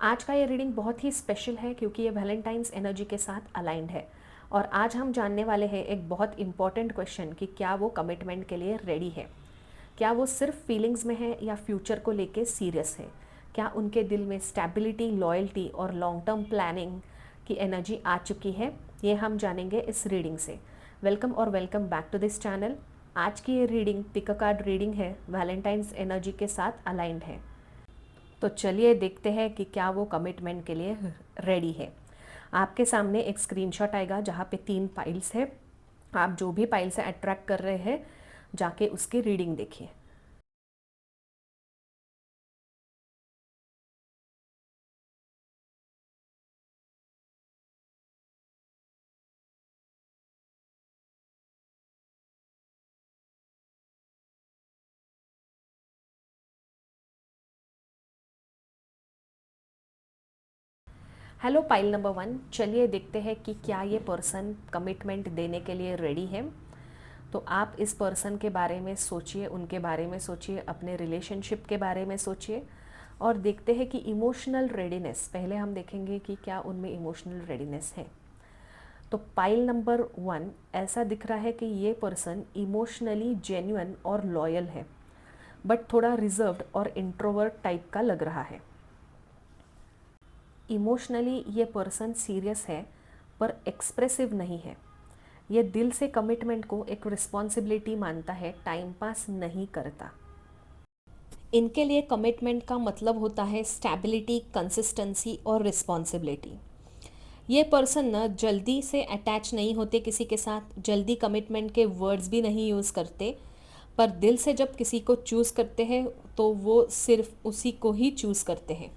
आज का ये रीडिंग बहुत ही स्पेशल है क्योंकि ये वैलेंटाइंस एनर्जी के साथ अलाइंड है। और आज हम जानने वाले हैं एक बहुत इंपॉर्टेंट क्वेश्चन कि क्या वो कमिटमेंट के लिए रेडी है, क्या वो सिर्फ फीलिंग्स में है या फ्यूचर को लेके सीरियस है, क्या उनके दिल में स्टेबिलिटी, लॉयल्टी और लॉन्ग टर्म प्लानिंग की एनर्जी आ चुकी है। ये हम जानेंगे इस रीडिंग से। वेलकम और welcome back to this channel. आज की ये reading pick a card reading है, वैलेंटाइंस एनर्जी के साथ अलाइंड है। तो चलिए देखते हैं कि क्या वो कमिटमेंट के लिए रेडी है। आपके सामने एक स्क्रीनशॉट आएगा जहाँ पे 3 पाइल्स है। आप जो भी पाइल से अट्रैक्ट कर रहे हैं जाके उसकी रीडिंग देखिए। हेलो पाइल नंबर 1, चलिए देखते हैं कि क्या ये पर्सन कमिटमेंट देने के लिए रेडी है। तो आप इस पर्सन के बारे में सोचिए, उनके बारे में सोचिए, अपने रिलेशनशिप के बारे में सोचिए और देखते हैं कि इमोशनल रेडीनेस, पहले हम देखेंगे कि क्या उनमें इमोशनल रेडीनेस है। तो पाइल नंबर 1 ऐसा दिख रहा है कि ये पर्सन इमोशनली जेन्युइन और लॉयल है, बट थोड़ा रिजर्व्ड और इंट्रोवर्ट टाइप का लग रहा है। इमोशनली ये पर्सन सीरियस है पर एक्सप्रेसिव नहीं है। ये दिल से कमिटमेंट को एक रिस्पॉन्सिबिलिटी मानता है, टाइम पास नहीं करता। इनके लिए कमिटमेंट का मतलब होता है स्टेबिलिटी, कंसिस्टेंसी और रिस्पॉन्सिबिलिटी। ये पर्सन ना जल्दी से अटैच नहीं होते किसी के साथ, जल्दी कमिटमेंट के वर्ड्स भी नहीं यूज़ करते, पर दिल से जब किसी को चूज़ करते हैं तो वो सिर्फ उसी को ही चूज़ करते हैं।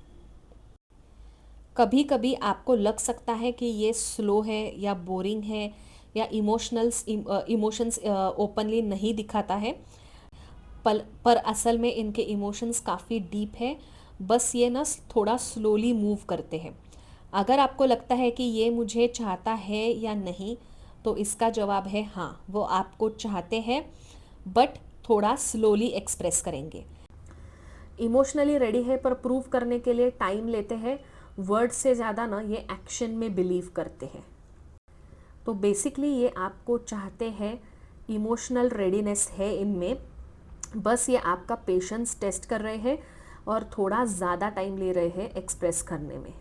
कभी कभी आपको लग सकता है कि ये स्लो है या बोरिंग है या इमोशंस ओपनली नहीं दिखाता है, पर असल में इनके इमोशंस काफ़ी डीप है। बस ये ना थोड़ा स्लोली मूव करते हैं। अगर आपको लगता है कि ये मुझे चाहता है या नहीं, तो इसका जवाब है हाँ, वो आपको चाहते हैं, बट थोड़ा स्लोली एक्सप्रेस करेंगे। इमोशनली रेडी है पर प्रूव करने के लिए टाइम लेते हैं। वर्ड से ज़्यादा ना ये एक्शन में बिलीव करते हैं। तो बेसिकली ये आपको चाहते हैं, इमोशनल रेडीनेस है इनमें, बस ये आपका पेशेंस टेस्ट कर रहे हैं और थोड़ा ज़्यादा टाइम ले रहे हैं एक्सप्रेस करने में।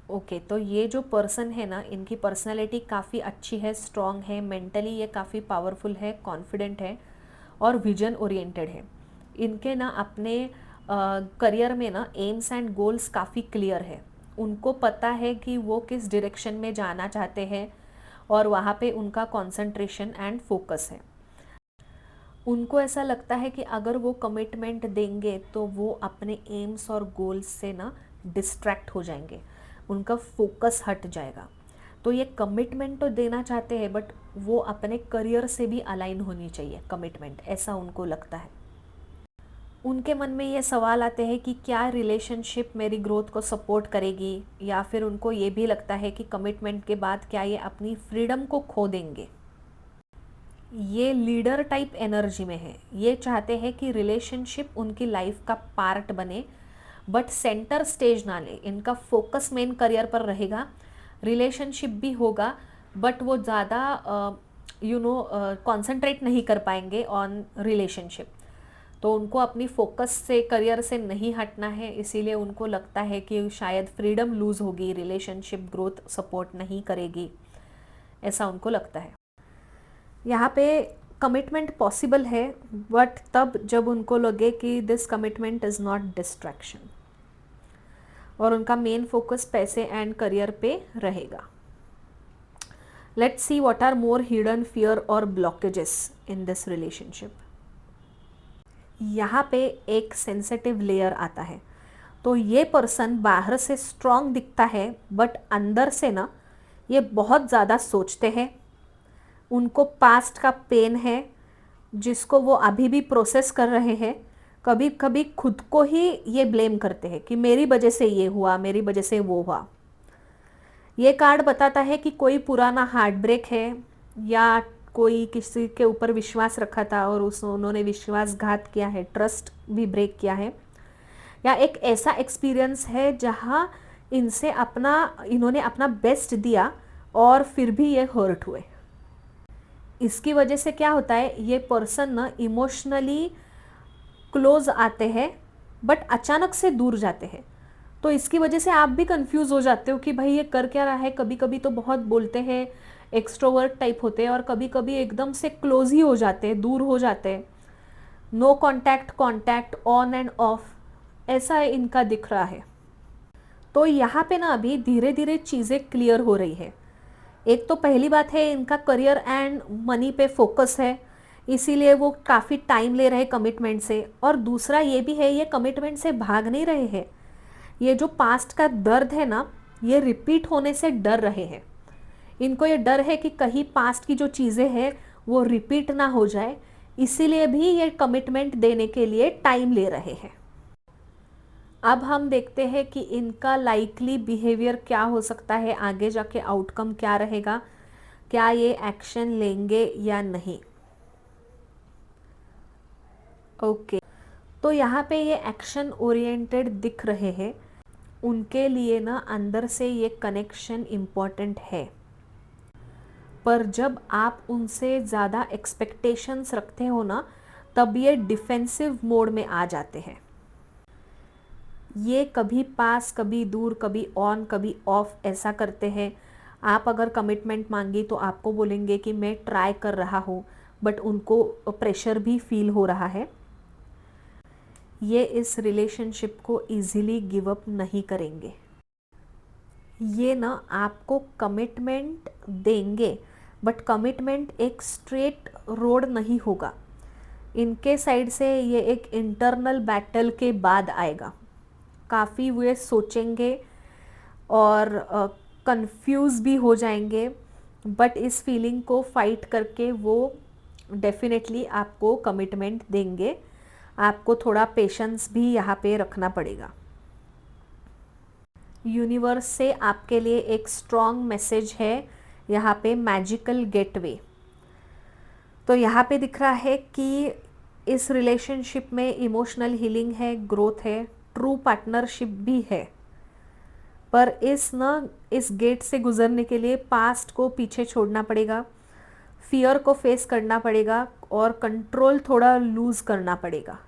ओके, तो ये जो पर्सन है ना, इनकी पर्सनैलिटी काफ़ी अच्छी है, स्ट्रॉन्ग है, मेंटली ये काफ़ी पावरफुल है, कॉन्फिडेंट है और विजन ओरिएंटेड है। इनके ना अपने करियर में ना एम्स एंड गोल्स काफ़ी क्लियर है। उनको पता है कि वो किस डायरेक्शन में जाना चाहते हैं और वहाँ पे उनका कंसंट्रेशन एंड फोकस है। उनको ऐसा लगता है कि अगर वो कमिटमेंट देंगे तो वो अपने एम्स और गोल्स से ना डिस्ट्रैक्ट हो जाएंगे, उनका फोकस हट जाएगा। तो ये कमिटमेंट तो देना चाहते हैं, बट वो अपने करियर से भी अलाइन होनी चाहिए कमिटमेंट, ऐसा उनको लगता है। उनके मन में ये सवाल आते हैं कि क्या रिलेशनशिप मेरी ग्रोथ को सपोर्ट करेगी, या फिर उनको ये भी लगता है कि कमिटमेंट के बाद क्या ये अपनी फ्रीडम को खो देंगे। ये लीडर टाइप एनर्जी में है। ये चाहते हैं कि रिलेशनशिप उनकी लाइफ का पार्ट बने, बट सेंटर स्टेज ना ले। इनका फोकस मेन करियर पर रहेगा, रिलेशनशिप भी होगा, बट वो ज़्यादा कंसंट्रेट नहीं कर पाएंगे ऑन रिलेशनशिप। तो उनको अपनी फोकस से, करियर से नहीं हटना है, इसीलिए उनको लगता है कि शायद फ्रीडम लूज़ होगी, रिलेशनशिप ग्रोथ सपोर्ट नहीं करेगी, ऐसा उनको लगता है। यहाँ पे कमिटमेंट पॉसिबल है, बट तब जब उनको लगे कि this commitment is not distraction और उनका मेन फोकस पैसे एंड करियर पे रहेगा। Let's see what are more hidden fear और ब्लॉकेजेस इन दिस रिलेशनशिप। यहाँ पे एक सेंसिटिव लेयर आता है। तो ये पर्सन बाहर से स्ट्रॉन्ग दिखता है, बट अंदर से ना ये बहुत ज़्यादा सोचते हैं। उनको पास्ट का पेन है जिसको वो अभी भी प्रोसेस कर रहे हैं। कभी कभी खुद को ही ये ब्लेम करते हैं कि मेरी वजह से ये हुआ, मेरी वजह से वो हुआ। ये कार्ड बताता है कि कोई पुराना हार्ट ब्रेक है, या कोई किसी के ऊपर विश्वास रखा था और उन्होंने विश्वासघात किया है, ट्रस्ट भी ब्रेक किया है, या एक ऐसा एक्सपीरियंस है जहाँ इन्होंने अपना बेस्ट दिया और फिर भी ये हर्ट हुए। इसकी वजह से क्या होता है, ये पर्सन ना इमोशनली क्लोज आते हैं बट अचानक से दूर जाते हैं। तो इसकी वजह से आप भी कंफ्यूज हो जाते हो कि भाई ये कर क्या रहा है। कभी कभी तो बहुत बोलते हैं, एक्सट्रोवर्ट टाइप होते हैं, और कभी कभी एकदम से क्लोज ही हो जाते हैं, दूर हो जाते हैं। No contact, contact on and off, ऐसा इनका दिख रहा है। तो यहाँ पे ना अभी धीरे धीरे चीज़ें क्लियर हो रही है। एक तो पहली बात है, इनका करियर एंड मनी पे फोकस है, इसीलिए वो काफ़ी टाइम ले रहे कमिटमेंट से। और दूसरा ये भी है, ये कमिटमेंट से भाग नहीं रहे हैं। ये जो पास्ट का दर्द है ना, ये रिपीट होने से डर रहे हैं। इनको ये डर है कि कहीं पास्ट की जो चीज़ें हैं वो रिपीट ना हो जाए, इसीलिए भी ये कमिटमेंट देने के लिए टाइम ले रहे हैं। अब हम देखते हैं कि इनका लाइकली बिहेवियर क्या हो सकता है, आगे जाके आउटकम क्या रहेगा, क्या ये एक्शन लेंगे या नहीं। ओके, तो यहाँ पे ये एक्शन ओरिएंटेड दिख रहे हैं। उनके लिए ना अंदर से ये कनेक्शन इम्पॉर्टेंट है, पर जब आप उनसे ज़्यादा एक्सपेक्टेशंस रखते हो ना, तब ये डिफेंसिव मोड में आ जाते हैं। ये कभी पास, कभी दूर, कभी ऑन, कभी ऑफ ऐसा करते हैं। आप अगर कमिटमेंट मांगी तो आपको बोलेंगे कि मैं ट्राई कर रहा हूँ, बट उनको प्रेशर भी फील हो रहा है। ये इस रिलेशनशिप को इजीली गिव अप नहीं करेंगे। ये ना आपको कमिटमेंट देंगे, बट कमिटमेंट एक स्ट्रेट रोड नहीं होगा। इनके साइड से ये एक इंटरनल बैटल के बाद आएगा। काफ़ी वे सोचेंगे और कंफ्यूज भी हो जाएंगे, बट इस फीलिंग को फाइट करके वो डेफिनेटली आपको कमिटमेंट देंगे। आपको थोड़ा पेशेंस भी यहाँ पे रखना पड़ेगा। यूनिवर्स से आपके लिए एक स्ट्रॉन्ग मैसेज है यहाँ पे, मैजिकल गेटवे। तो यहाँ पे दिख रहा है कि इस रिलेशनशिप में इमोशनल हीलिंग है, ग्रोथ है, ट्रू पार्टनरशिप भी है। पर इस गेट से गुजरने के लिए पास्ट को पीछे छोड़ना पड़ेगा, फियर को फेस करना पड़ेगा और कंट्रोल थोड़ा लूज करना पड़ेगा।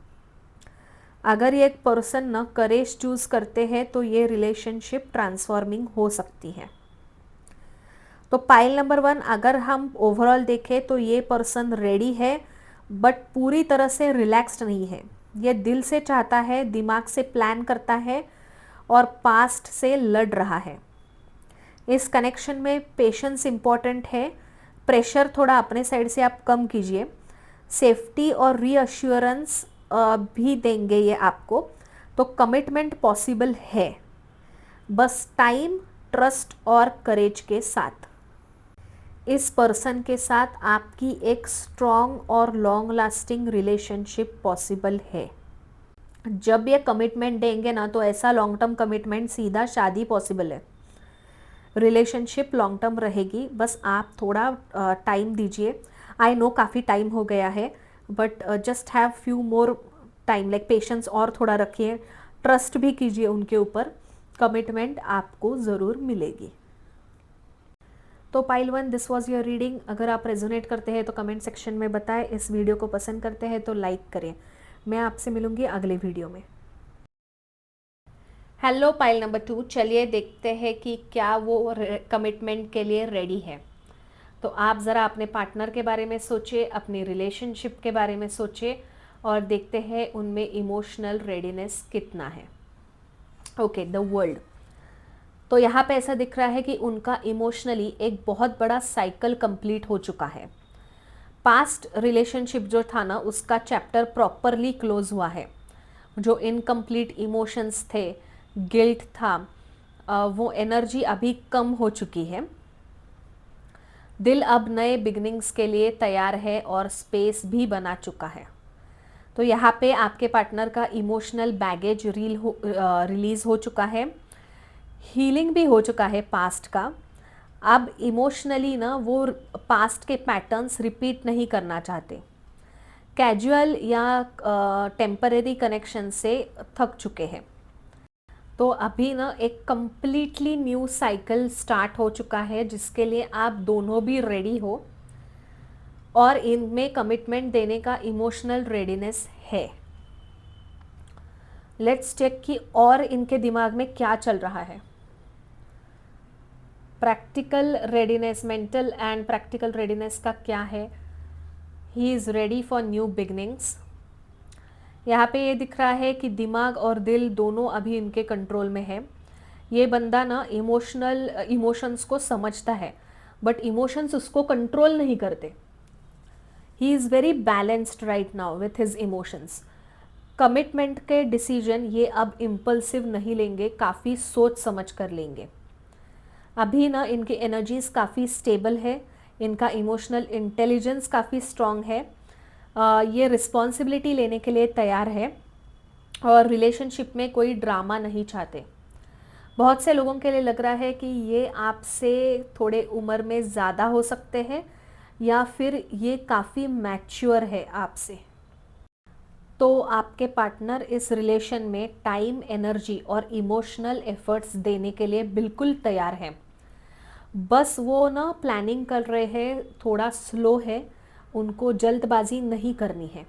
अगर ये एक पर्सन ना करेज चूज करते हैं तो ये रिलेशनशिप ट्रांसफॉर्मिंग हो सकती है। तो पाइल नंबर 1, अगर हम ओवरऑल देखें तो ये पर्सन रेडी है, बट पूरी तरह से रिलैक्स्ड नहीं है। ये दिल से चाहता है, दिमाग से प्लान करता है और पास्ट से लड़ रहा है। इस कनेक्शन में पेशेंस इम्पॉर्टेंट है। प्रेशर थोड़ा अपने साइड से आप कम कीजिए। सेफ्टी और रीअश्योरेंस भी देंगे ये आपको, तो कमिटमेंट पॉसिबल है, बस टाइम, ट्रस्ट और करेज के साथ। इस पर्सन के साथ आपकी एक स्ट्रॉन्ग और लॉन्ग लास्टिंग रिलेशनशिप पॉसिबल है। जब ये कमिटमेंट देंगे ना, तो ऐसा लॉन्ग टर्म कमिटमेंट, सीधा शादी पॉसिबल है। रिलेशनशिप लॉन्ग टर्म रहेगी, बस आप थोड़ा टाइम दीजिए। आई नो काफ़ी टाइम हो गया है, but just have few more time, like patience और थोड़ा रखिए, ट्रस्ट भी कीजिए उनके ऊपर। कमिटमेंट आपको ज़रूर मिलेगी। तो pile 1, this was your reading. अगर आप रेजोनेट करते हैं तो कमेंट सेक्शन में बताएं। इस वीडियो को पसंद करते हैं तो लाइक करें। मैं आपसे मिलूंगी अगले वीडियो में। हेलो पाइल नंबर 2, चलिए देखते हैं कि क्या वो कमिटमेंट के लिए रेडी है। तो आप ज़रा अपने पार्टनर के बारे में सोचिए, अपनी रिलेशनशिप के बारे में सोचिए और देखते हैं उनमें इमोशनल रेडीनेस कितना है। Okay, the world. तो यहाँ पे ऐसा दिख रहा है कि उनका इमोशनली एक बहुत बड़ा साइकिल कंप्लीट हो चुका है। पास्ट रिलेशनशिप जो था ना, उसका चैप्टर प्रॉपरली क्लोज हुआ है। जो इनकम्प्लीट इमोशंस थे, गिल्ट था, वो एनर्जी अभी कम हो चुकी है। दिल अब नए बिगनिंग्स के लिए तैयार है और स्पेस भी बना चुका है। तो यहाँ पे आपके पार्टनर का इमोशनल बैगेज रिलीज हो चुका है, हीलिंग भी हो चुका है पास्ट का। अब इमोशनली ना वो पास्ट के पैटर्न्स रिपीट नहीं करना चाहते। कैजुअल या टेम्परेरी कनेक्शन से थक चुके हैं। तो अभी ना एक कंप्लीटली न्यू साइकिल स्टार्ट हो चुका है जिसके लिए आप दोनों भी रेडी हो और इनमें कमिटमेंट देने का इमोशनल रेडीनेस है। लेट्स चेक कि और इनके दिमाग में क्या चल रहा है। Practical readiness, mental and practical readiness का क्या है? He is ready for new beginnings. यहाँ पे ये दिख रहा है कि दिमाग और दिल दोनों अभी इनके कंट्रोल में है। ये बंदा ना इमोशंस को समझता है बट इमोशंस उसको कंट्रोल नहीं करते। He is very balanced right now with his emotions. Commitment के डिसीजन ये अब इम्पल्सिव नहीं लेंगे, काफ़ी सोच समझ कर लेंगे। अभी ना इनकी एनर्जीज काफ़ी स्टेबल है, इनका इमोशनल इंटेलिजेंस काफ़ी स्ट्रॉन्ग है, ये रिस्पॉन्सिबिलिटी लेने के लिए तैयार है और रिलेशनशिप में कोई ड्रामा नहीं चाहते। बहुत से लोगों के लिए लग रहा है कि ये आपसे थोड़े उम्र में ज़्यादा हो सकते हैं या फिर ये काफ़ी मैच्योर है आपसे। तो आपके पार्टनर इस रिलेशन में टाइम, एनर्जी और इमोशनल एफर्ट्स देने के लिए बिल्कुल तैयार है। बस वो ना प्लानिंग कर रहे हैं, थोड़ा स्लो है, उनको जल्दबाजी नहीं करनी है।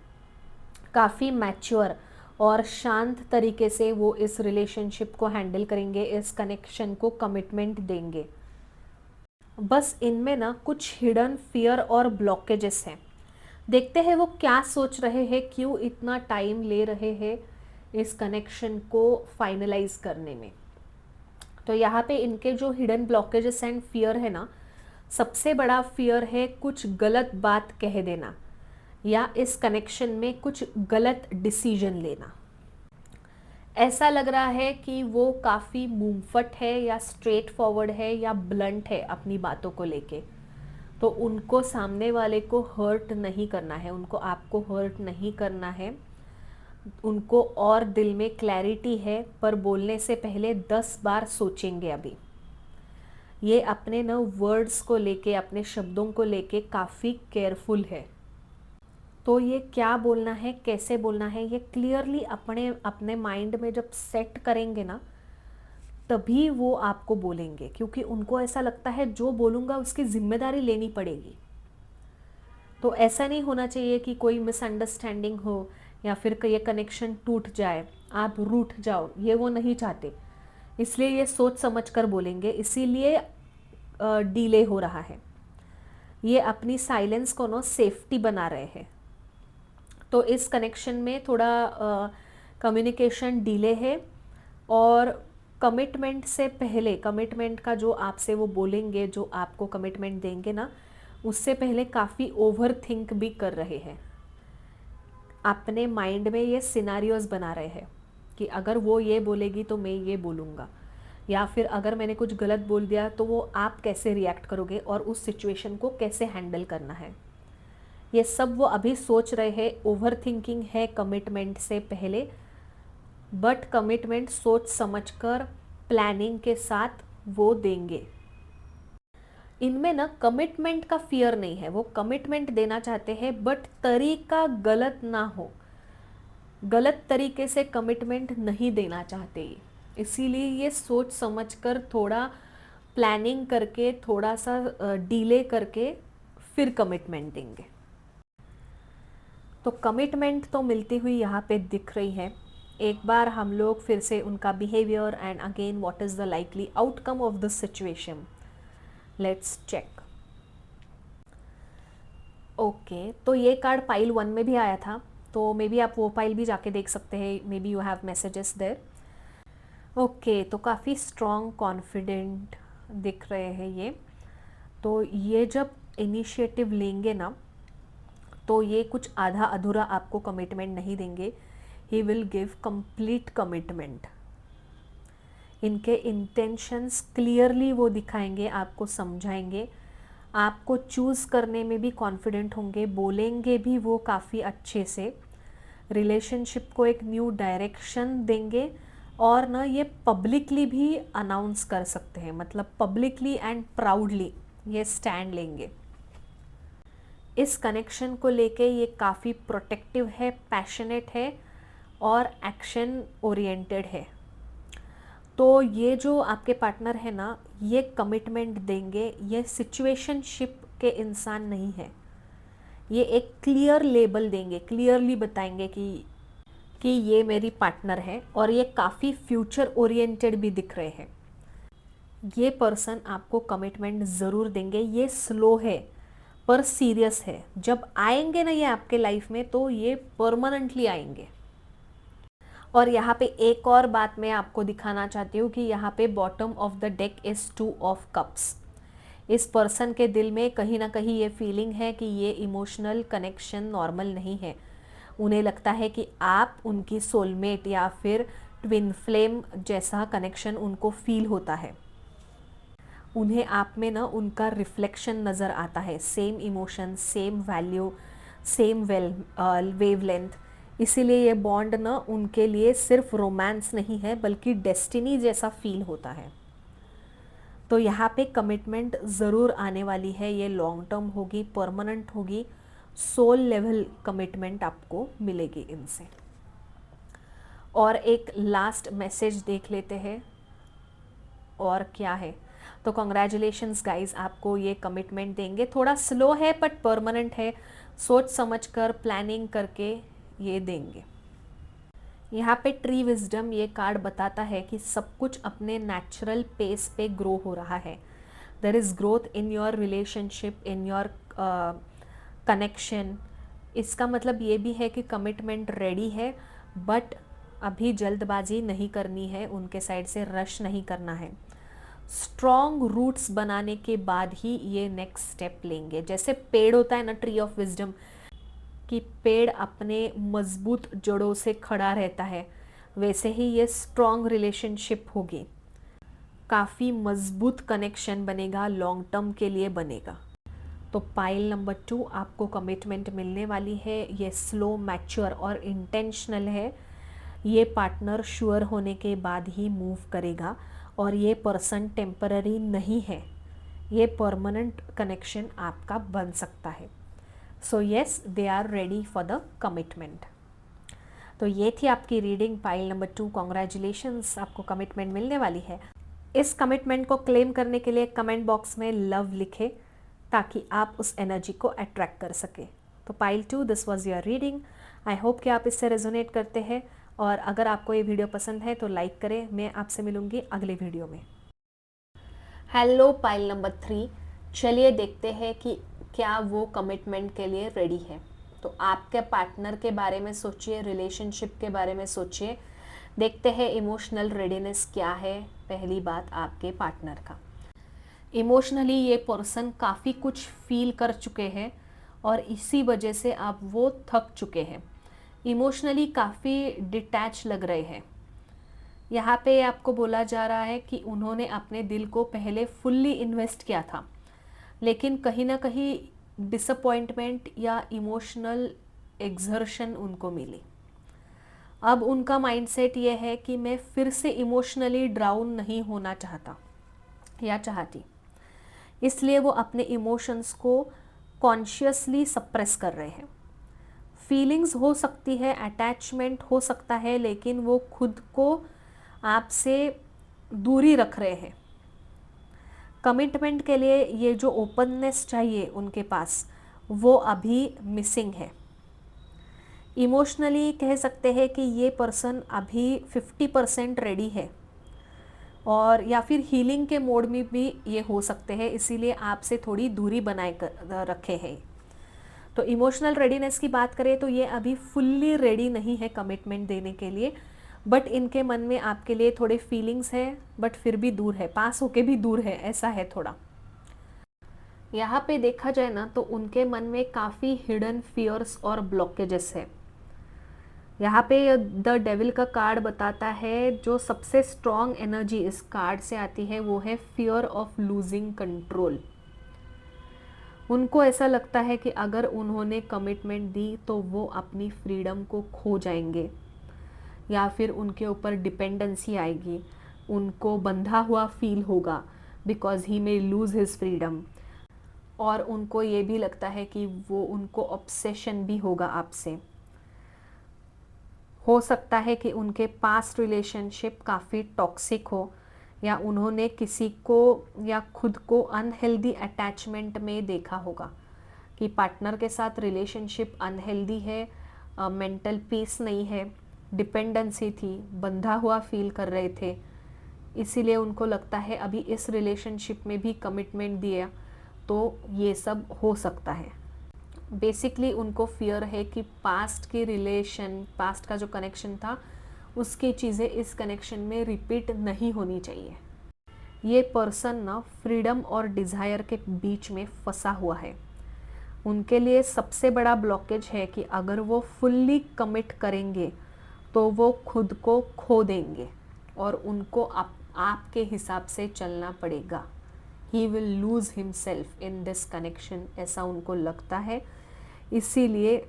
काफ़ी मैच्योर और शांत तरीके से वो इस रिलेशनशिप को हैंडल करेंगे, इस कनेक्शन को कमिटमेंट देंगे। बस इनमें ना कुछ हिडन फियर और ब्लॉकेजेस हैं। देखते हैं वो क्या सोच रहे हैं, क्यों इतना टाइम ले रहे हैं इस कनेक्शन को फाइनलाइज करने में। तो यहाँ पे इनके जो हिडन ब्लॉकेजेस एंड फियर है ना, सबसे बड़ा फियर है कुछ गलत बात कह देना या इस कनेक्शन में कुछ गलत डिसीजन लेना। ऐसा लग रहा है कि वो काफ़ी मुंहफट है या स्ट्रेट फॉरवर्ड है या ब्लंट है अपनी बातों को लेके। तो उनको सामने वाले को हर्ट नहीं करना है, उनको आपको हर्ट नहीं करना है, उनको और दिल में क्लैरिटी है, पर बोलने से पहले 10 बार सोचेंगे। अभी ये अपने ना वर्ड्स को लेके, अपने शब्दों को लेके काफ़ी केयरफुल है। तो ये क्या बोलना है, कैसे बोलना है, ये क्लियरली अपने अपने माइंड में जब सेट करेंगे ना, तभी वो आपको बोलेंगे, क्योंकि उनको ऐसा लगता है जो बोलूँगा उसकी जिम्मेदारी लेनी पड़ेगी। तो ऐसा नहीं होना चाहिए कि कोई मिसअंडरस्टैंडिंग हो या फिर ये कनेक्शन टूट जाए, आप रूठ जाओ, ये वो नहीं चाहते। इसलिए ये सोच समझ कर बोलेंगे, इसीलिए डिले हो रहा है। ये अपनी साइलेंस को ना सेफ्टी बना रहे हैं। तो इस कनेक्शन में थोड़ा कम्युनिकेशन डिले है और कमिटमेंट से पहले, कमिटमेंट का जो आपसे वो बोलेंगे, जो आपको कमिटमेंट देंगे ना, उससे पहले काफ़ी ओवर थिंक भी कर रहे हैं। अपने माइंड में ये सिनारियोज बना रहे हैं कि अगर वो ये बोलेगी तो मैं ये बोलूँगा, या फिर अगर मैंने कुछ गलत बोल दिया तो वो आप कैसे रिएक्ट करोगे और उस सिचुएशन को कैसे हैंडल करना है। ये सब वो अभी सोच रहे हैं। ओवर थिंकिंग है कमिटमेंट से पहले, बट कमिटमेंट सोच समझकर प्लानिंग के साथ वो देंगे। इनमें ना कमिटमेंट का फियर नहीं है, वो कमिटमेंट देना चाहते हैं बट तरीका गलत ना हो, गलत तरीके से कमिटमेंट नहीं देना चाहते। इसीलिए ये सोच समझकर थोड़ा प्लानिंग करके, थोड़ा सा डिले करके फिर कमिटमेंट देंगे। तो कमिटमेंट तो मिलती हुई यहाँ पे दिख रही है। एक बार हम लोग फिर से उनका behaviour and again what is the likely outcome of this situation, let's check. Okay, तो ये कार्ड पाइल 1 में भी आया था, तो मे बी आप वो पाइल भी जाके देख सकते हैं, maybe you have messages there. Okay, तो काफ़ी स्ट्रॉन्ग, कॉन्फिडेंट दिख रहे हैं ये। तो ये जब इनिशिएटिव लेंगे ना, तो ये कुछ आधा अधूरा आपको कमिटमेंट नहीं देंगे, he will give complete commitment. इनके इंटेंशंस क्लियरली वो दिखाएंगे, आपको समझाएंगे, आपको चूज़ करने में भी कॉन्फिडेंट होंगे, बोलेंगे भी वो काफ़ी अच्छे से, रिलेशनशिप को एक न्यू डायरेक्शन देंगे और ना ये पब्लिकली भी अनाउंस कर सकते हैं, मतलब पब्लिकली एंड प्राउडली ये स्टैंड लेंगे। इस कनेक्शन को लेके ये काफ़ी प्रोटेक्टिव है, पैशनेट है और एक्शन ओरिएंटेड है। तो ये जो आपके पार्टनर है ना, ये कमिटमेंट देंगे, ये सिचुएशनशिप के इंसान नहीं है। ये एक क्लियर लेबल देंगे, क्लियरली बताएंगे कि ये मेरी पार्टनर है, और ये काफ़ी फ्यूचर ओरिएंटेड भी दिख रहे हैं। ये पर्सन आपको कमिटमेंट ज़रूर देंगे। ये स्लो है पर सीरियस है। जब आएंगे ना ये आपके लाइफ में, तो ये परमानेंटली आएंगे। और यहाँ पे एक और बात मैं आपको दिखाना चाहती हूँ कि यहाँ पे bottom of the deck is 2 of cups. इस पर्सन के दिल में कहीं ना कहीं ये फीलिंग है कि ये इमोशनल कनेक्शन नॉर्मल नहीं है। उन्हें लगता है कि आप उनकी सोलमेट या फिर ट्विन फ्लेम जैसा कनेक्शन उनको फील होता है। उन्हें आप में ना उनका रिफ्लेक्शन नज़र आता है, same emotion, same value, same wavelength. इसीलिए ये बॉन्ड ना उनके लिए सिर्फ रोमांस नहीं है, बल्कि डेस्टिनी जैसा फील होता है। तो यहाँ पे कमिटमेंट ज़रूर आने वाली है। ये लॉन्ग टर्म होगी, परमानेंट होगी, सोल लेवल कमिटमेंट आपको मिलेगी इनसे। और एक लास्ट मैसेज देख लेते हैं और क्या है। तो कॉन्ग्रेचुलेशंस गाइज, आपको ये कमिटमेंट देंगे। थोड़ा स्लो है बट परमानेंट है। सोच समझ कर प्लानिंग करके ये देंगे। यहाँ पे ट्री विजडम ये कार्ड बताता है कि सब कुछ अपने नेचुरल पेस पे ग्रो हो रहा है। There is growth in your relationship, in your connection. इसका मतलब ये भी है कि कमिटमेंट रेडी है, बट अभी जल्दबाजी नहीं करनी है, उनके साइड से रश नहीं करना है। स्ट्रॉन्ग रूट्स बनाने के बाद ही ये नेक्स्ट स्टेप लेंगे। जैसे पेड़ होता है ना, ट्री ऑफ विजडम, कि पेड़ अपने मजबूत जड़ों से खड़ा रहता है, वैसे ही ये स्ट्रॉन्ग रिलेशनशिप होगी। काफ़ी मजबूत कनेक्शन बनेगा, लॉन्ग टर्म के लिए बनेगा। तो पाइल नंबर 2, आपको कमिटमेंट मिलने वाली है। ये स्लो, मैच्योर और इंटेंशनल है। ये पार्टनर श्योर होने के बाद ही मूव करेगा, और ये पर्सन टेम्पररी नहीं है, ये परमानेंट कनेक्शन आपका बन सकता है। So yes, they are ready for the commitment. तो ये थी आपकी रीडिंग पाइल नंबर 2। कॉन्ग्रेचुलेशंस, आपको कमिटमेंट मिलने वाली है। इस कमिटमेंट को क्लेम करने के लिए कमेंट बॉक्स में लव लिखें, ताकि आप उस एनर्जी को अट्रैक्ट कर सके। तो pile 2, this was your reading. I hope कि आप इससे रेजोनेट करते हैं, और अगर आपको ये वीडियो पसंद है तो लाइक करें। मैं आपसे मिलूंगी अगले वीडियो में। हेलो पाइल नंबर 3, चलिए देखते हैं कि क्या वो कमिटमेंट के लिए रेडी है। तो आपके पार्टनर के बारे में सोचिए, रिलेशनशिप के बारे में सोचिए। देखते हैं इमोशनल रेडीनेस क्या है। पहली बात, आपके पार्टनर का इमोशनली ये पर्सन काफ़ी कुछ फील कर चुके हैं, और इसी वजह से आप वो थक चुके हैं। इमोशनली काफ़ी डिटैच लग रहे हैं। यहाँ पे आपको बोला जा रहा है कि उन्होंने अपने दिल को पहले फुल्ली इन्वेस्ट किया था, लेकिन कहीं ना कहीं डिसअपॉइंटमेंट या इमोशनल एग्जर्शन उनको मिली। अब उनका माइंडसेट ये है कि मैं फिर से इमोशनली ड्राउन नहीं होना चाहता या चाहती, इसलिए वो अपने इमोशंस को कॉन्शियसली सप्रेस कर रहे हैं। फीलिंग्स हो सकती है, अटैचमेंट हो सकता है, लेकिन वो खुद को आपसे दूरी रख रहे हैं। कमिटमेंट के लिए ये जो ओपननेस चाहिए उनके पास, वो अभी मिसिंग है। इमोशनली कह सकते हैं कि ये पर्सन अभी 50% रेडी है, और या फिर हीलिंग के मोड में भी ये हो सकते हैं, इसीलिए आपसे थोड़ी दूरी बनाए कर रखे हैं। तो इमोशनल रेडीनेस की बात करें तो ये अभी फुल्ली रेडी नहीं है कमिटमेंट देने के लिए, बट इनके मन में आपके लिए थोड़े फीलिंग्स है, बट फिर भी दूर है, पास होके भी दूर है, ऐसा है थोड़ा। यहाँ पे देखा जाए ना तो उनके मन में काफ़ी हिडन फियर्स और ब्लॉकेजेस है। यहाँ पे द डेविल का कार्ड बताता है, जो सबसे स्ट्रॉन्ग एनर्जी इस कार्ड से आती है वो है फियर ऑफ लूजिंग कंट्रोल। उनको ऐसा लगता है कि अगर उन्होंने कमिटमेंट दी तो वो अपनी फ्रीडम को खो जाएंगे, या फिर उनके ऊपर डिपेंडेंसी आएगी, उनको बंधा हुआ फील होगा, because he may lose his freedom. और उनको ये भी लगता है कि वो उनको ऑब्सेशन भी होगा आपसे। हो सकता है कि उनके पास्ट रिलेशनशिप काफ़ी टॉक्सिक हो, या उन्होंने किसी को या खुद को अनहेल्दी अटैचमेंट में देखा होगा कि पार्टनर के साथ रिलेशनशिप अनहेल्दी है, मेंटल पीस नहीं है, डिपेंडेंसी थी, बंधा हुआ फील कर रहे थे, इसीलिए उनको लगता है अभी इस रिलेशनशिप में भी कमिटमेंट दिया तो ये सब हो सकता है। बेसिकली उनको फियर है कि पास्ट की रिलेशन, पास्ट का जो कनेक्शन था उसकी चीज़ें इस कनेक्शन में रिपीट नहीं होनी चाहिए। ये पर्सन ना फ्रीडम और डिज़ायर के बीच में फंसा हुआ है। उनके लिए सबसे बड़ा ब्लॉकेज है कि अगर वो फुल्ली कमिट करेंगे तो वो खुद को खो देंगे और उनको आपके हिसाब से चलना पड़ेगा। He will lose himself in this connection, ऐसा उनको लगता है, इसीलिए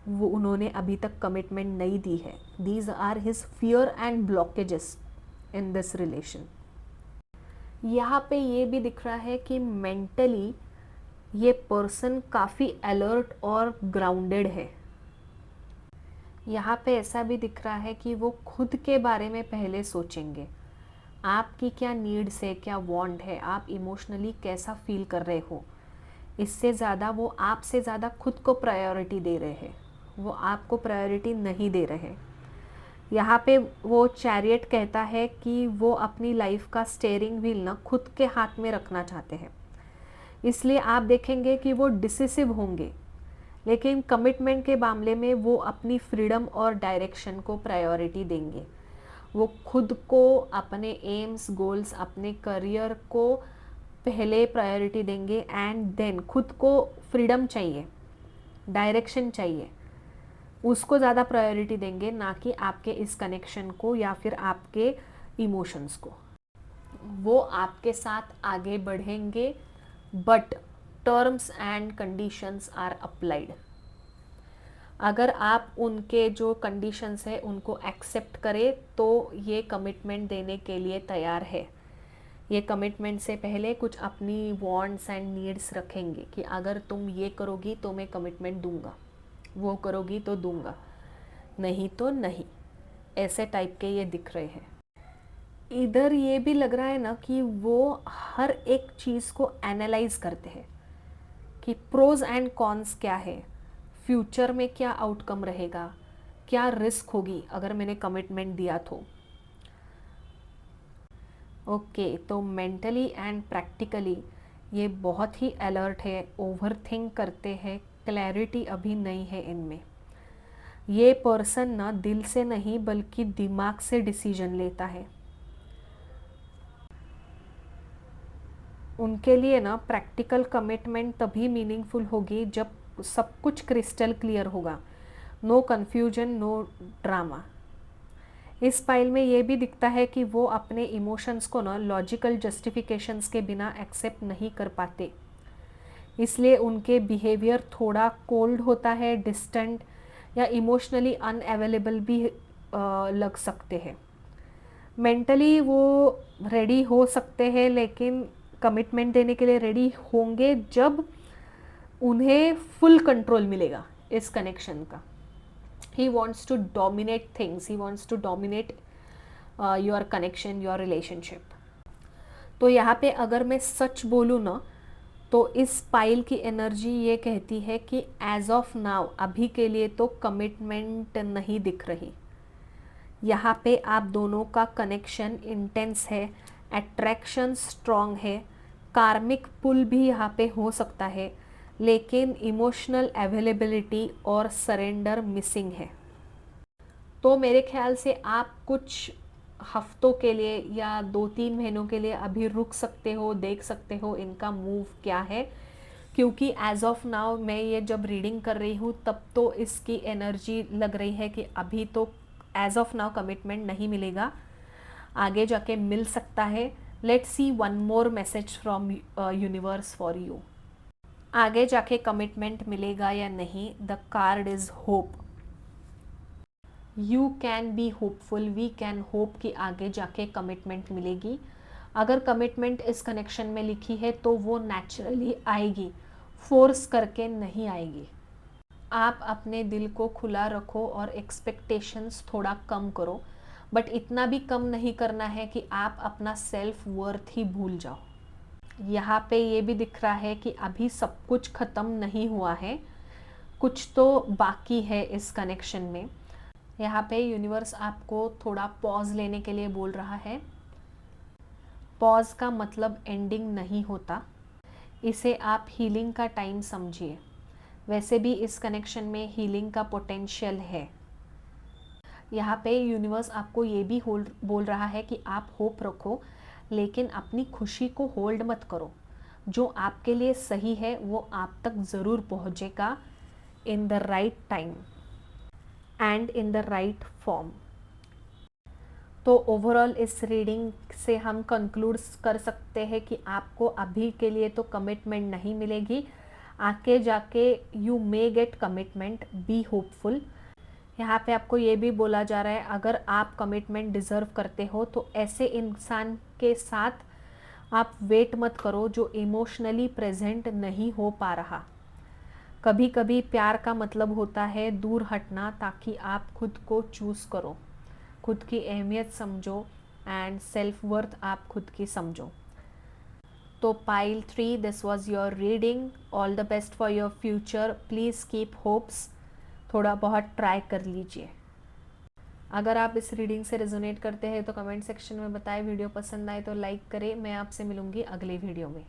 वो उन्होंने अभी तक कमिटमेंट नहीं दी है। These are his fear and blockages in this relation. यहाँ पे ये भी दिख रहा है कि मेंटली ये पर्सन काफ़ी अलर्ट और ग्राउंडेड है। यहाँ पे ऐसा भी दिख रहा है कि वो खुद के बारे में पहले सोचेंगे, आपकी क्या नीड्स है, क्या वांट है, आप इमोशनली कैसा फील कर रहे हो, इससे ज़्यादा वो आपसे ज़्यादा खुद को प्रायोरिटी दे रहे हैं, वो आपको प्रायोरिटी नहीं दे रहे। यहाँ पे वो चैरियट कहता है कि वो अपनी लाइफ का स्टेयरिंग व्हील ना खुद के हाथ में रखना चाहते हैं, इसलिए आप देखेंगे कि वो डिसिसिव होंगे, लेकिन कमिटमेंट के मामले में वो अपनी फ्रीडम और डायरेक्शन को प्रायोरिटी देंगे। वो खुद को, अपने एम्स, गोल्स, अपने करियर को पहले प्रायोरिटी देंगे एंड देन खुद को फ्रीडम चाहिए, डायरेक्शन चाहिए, उसको ज़्यादा प्रायोरिटी देंगे, ना कि आपके इस कनेक्शन को या फिर आपके इमोशंस को। वो आपके साथ आगे बढ़ेंगे but terms and conditions are applied. अगर आप उनके जो कंडीशंस है उनको एक्सेप्ट करें तो ये कमिटमेंट देने के लिए तैयार है। ये कमिटमेंट से पहले कुछ अपनी वांट्स एंड नीड्स रखेंगे कि अगर तुम ये करोगी तो मैं कमिटमेंट दूंगा, वो करोगी तो दूंगा, नहीं तो नहीं, ऐसे टाइप के ये दिख रहे हैं। इधर ये भी लग रहा है ना कि वो हर एक चीज़ को एनालाइज करते हैं कि प्रोज एंड कॉन्स क्या है, फ्यूचर में क्या आउटकम रहेगा, क्या रिस्क होगी अगर मैंने कमिटमेंट दिया तो। ओके, तो मेंटली एंड प्रैक्टिकली ये बहुत ही अलर्ट है, ओवर थिंक करते हैं, क्लैरिटी अभी नहीं है इनमें। ये पर्सन ना दिल से नहीं बल्कि दिमाग से डिसीजन लेता है। उनके लिए ना प्रैक्टिकल कमिटमेंट तभी मीनिंगफुल होगी जब सब कुछ क्रिस्टल क्लियर होगा, नो कन्फ्यूजन, नो ड्रामा। इस फाइल में ये भी दिखता है कि वो अपने इमोशंस को ना लॉजिकल जस्टिफिकेशंस के बिना एक्सेप्ट नहीं कर पाते, इसलिए उनके बिहेवियर थोड़ा कोल्ड होता है, डिस्टेंट या इमोशनली अनअवेलेबल भी लग सकते हैं। मेंटली वो रेडी हो सकते हैं, लेकिन कमिटमेंट देने के लिए रेडी होंगे जब उन्हें फुल कंट्रोल मिलेगा इस कनेक्शन का। He wants to dominate things, he wants to dominate your connection, your relationship. तो यहाँ पे अगर मैं सच बोलूँ ना तो इस पाइल की एनर्जी ये कहती है कि एज ऑफ नाउ, अभी के लिए तो कमिटमेंट नहीं दिख रही। यहाँ पे आप दोनों का कनेक्शन इंटेंस है, अट्रैक्शन स्ट्रॉन्ग है, कार्मिक पुल भी यहाँ पे हो सकता है, लेकिन इमोशनल अवेलेबिलिटी और सरेंडर मिसिंग है। तो मेरे ख्याल से आप कुछ हफ्तों के लिए या 2-3 महीनों के लिए अभी रुक सकते हो, देख सकते हो इनका मूव क्या है, क्योंकि एज ऑफ नाउ मैं ये जब रीडिंग कर रही हूँ तब तो इसकी एनर्जी लग रही है कि अभी तो एज ऑफ नाउ कमिटमेंट नहीं मिलेगा, आगे जाके मिल सकता है। Let's see one more message from universe for you. आगे जाके कमिटमेंट मिलेगा या नहीं, the card is hope. You can be hopeful, we can hope कि आगे जाके कमिटमेंट मिलेगी। अगर कमिटमेंट इस कनेक्शन में लिखी है तो वो नेचुरली आएगी, फोर्स करके नहीं आएगी। आप अपने दिल को खुला रखो और एक्सपेक्टेशंस थोड़ा कम करो, बट इतना भी कम नहीं करना है कि आप अपना सेल्फ वर्थ ही भूल जाओ। यहाँ पे ये भी दिख रहा है कि अभी सब कुछ ख़त्म नहीं हुआ है, कुछ तो बाकी है इस कनेक्शन में। यहाँ पे यूनिवर्स आपको थोड़ा पॉज लेने के लिए बोल रहा है। पॉज का मतलब एंडिंग नहीं होता, इसे आप हीलिंग का टाइम समझिए। वैसे भी इस कनेक्शन में हीलिंग का पोटेंशियल है। यहाँ पे यूनिवर्स आपको ये भी बोल रहा है कि आप होप रखो, लेकिन अपनी खुशी को होल्ड मत करो। जो आपके लिए सही है वो आप तक ज़रूर पहुँचेगा, in the right time and in the right form. तो ओवरऑल इस रीडिंग से हम कंक्लूड कर सकते हैं कि आपको अभी के लिए तो कमिटमेंट नहीं मिलेगी, आगे जाके you may gate commitment, be hopeful. यहाँ पे आपको ये भी बोला जा रहा है, अगर आप कमिटमेंट डिज़र्व करते हो तो ऐसे इंसान के साथ आप वेट मत करो जो इमोशनली प्रेजेंट नहीं हो पा रहा। कभी कभी प्यार का मतलब होता है दूर हटना, ताकि आप खुद को चूज़ करो, खुद की अहमियत समझो एंड सेल्फ वर्थ आप खुद की समझो। तो pile 3, this was your reading. All the best for your future, please keep hopes, थोड़ा बहुत ट्राई कर लीजिए। अगर आप इस रीडिंग से रेजोनेट करते हैं तो कमेंट सेक्शन में बताएं। वीडियो पसंद आए तो लाइक करें। मैं आपसे मिलूंगी अगले वीडियो में।